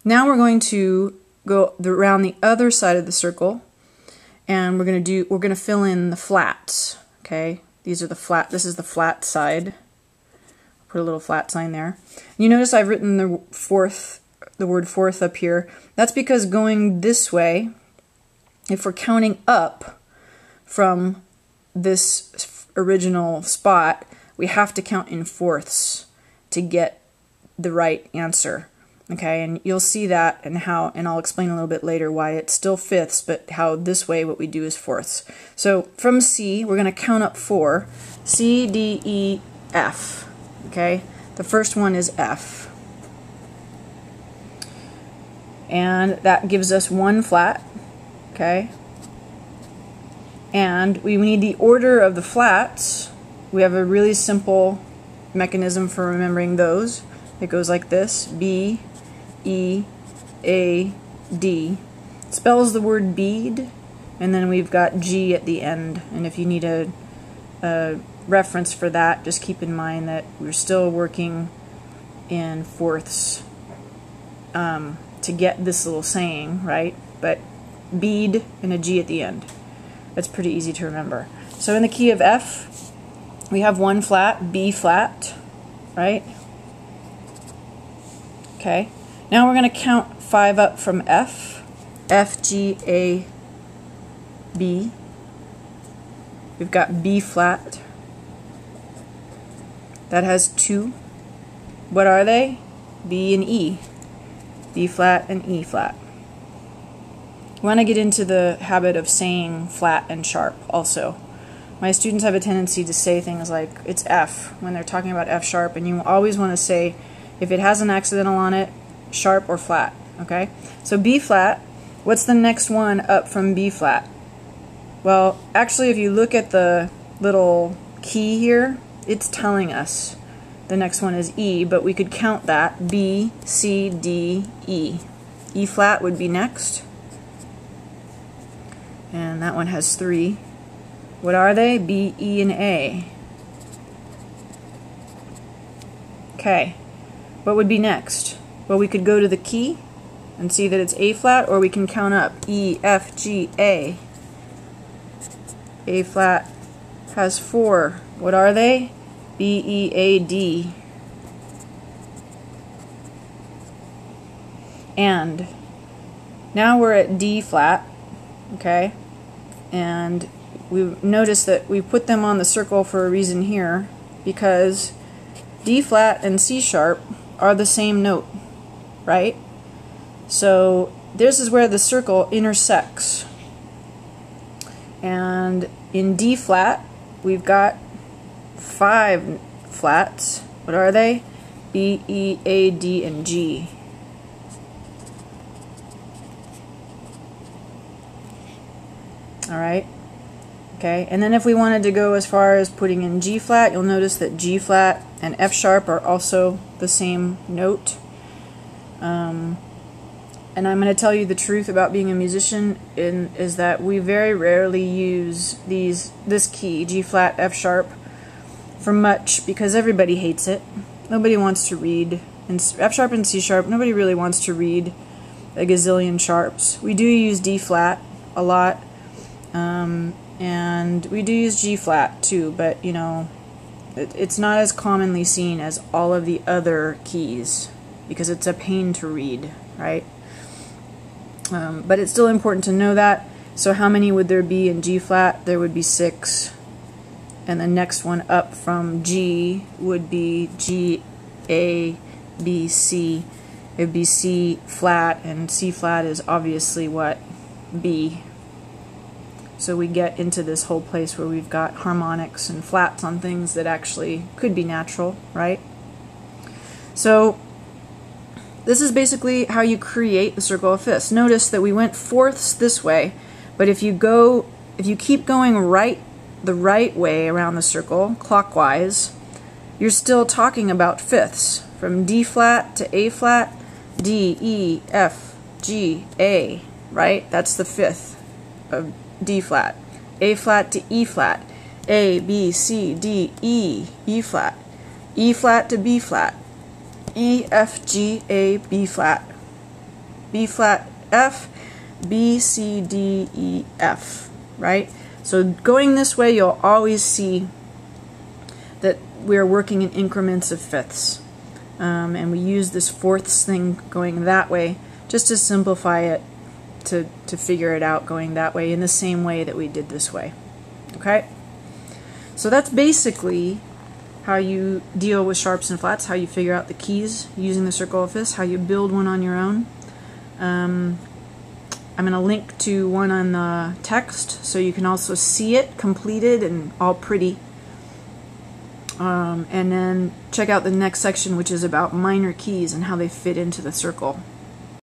Now we're going to go around the other side of the circle, and we're going to fill in the flats. Okay, these are the flat. This is the flat side. Put a little flat sign there. You notice I've written the word fourth up here. That's because going this way, if we're counting up from this original spot, we have to count in fourths to get the right answer. Okay, and you'll see that and I'll explain a little bit later why it's still fifths, but how this way what we do is fourths. So from C, we're going to count up 4. C, D, E, F. Okay, the first one is F. And that gives us 1 flat. Okay, and we need the order of the flats. We have a really simple mechanism for remembering those. It goes like this: B, E, A, D. It spells the word bead, and then we've got G at the end. And if you need a reference for that, just keep in mind that we're still working in fourths to get this little saying, right? But bead and a G at the end. That's pretty easy to remember. So in the key of F, we have 1 flat, B flat, right? Okay. Now we're going to count 5 up from F. F, G, A, B. We've got B flat. That has 2. What are they? B and E. B flat and E flat. We want to get into the habit of saying flat and sharp also. My students have a tendency to say things like it's F when they're talking about F sharp, and you always want to say, if it has an accidental on it, sharp or flat. Okay? So B flat, what's the next one up from B flat? Well, actually, if you look at the little key here, it's telling us the next one is E, but we could count that. B, C, D, E. E flat would be next. And that one has 3. What are they? B, E, and A. Okay. What would be next? Well, we could go to the key and see that it's A flat, or we can count up. E, F, G, A. A flat has 4. What are they? B, E, A, D. And now we're at D flat, okay? And we notice that we put them on the circle for a reason here, because D flat and C sharp are the same note, right? So this is where the circle intersects. And in D flat, we've got 5 flats. What are they? B, E, A, D, and G. Alright? Okay, and then if we wanted to go as far as putting in G flat, you'll notice that G flat and F sharp are also the same note. And I'm going to tell you the truth about being a musician is that we very rarely use this key, G flat, F sharp, for much, because everybody hates it. Nobody wants to read, and F sharp and C sharp, nobody really wants to read a gazillion sharps. We do use D flat a lot, and we do use G flat too, but you know, it's not as commonly seen as all of the other keys because it's a pain to read, right? But it's still important to know that. So how many would there be in G flat? There would be 6. And the next one up from G would be G, A, B, C. It would be C flat, and C flat is obviously what? B. So we get into this whole place where we've got harmonics and flats on things that actually could be natural, right? So this is basically how you create the circle of fifths. Notice that we went fourths this way, but if you keep going the right way around the circle, clockwise, you're still talking about fifths. From D flat to A flat, D, E, F, G, A, right? That's the fifth of D flat. A flat to E flat, A, B, C, D, E, E flat. E flat to B flat, E, F, G, A, B flat. B flat, F, B, C, D, E, F, right? So going this way, you'll always see that we're working in increments of fifths. And we use this fourths thing going that way just to simplify it, to figure it out going that way in the same way that we did this way. Okay? So that's basically how you deal with sharps and flats, how you figure out the keys using the circle of fifths, how you build one on your own. I'm going to link to one on the text so you can also see it completed and all pretty. And then check out the next section, which is about minor keys and how they fit into the circle.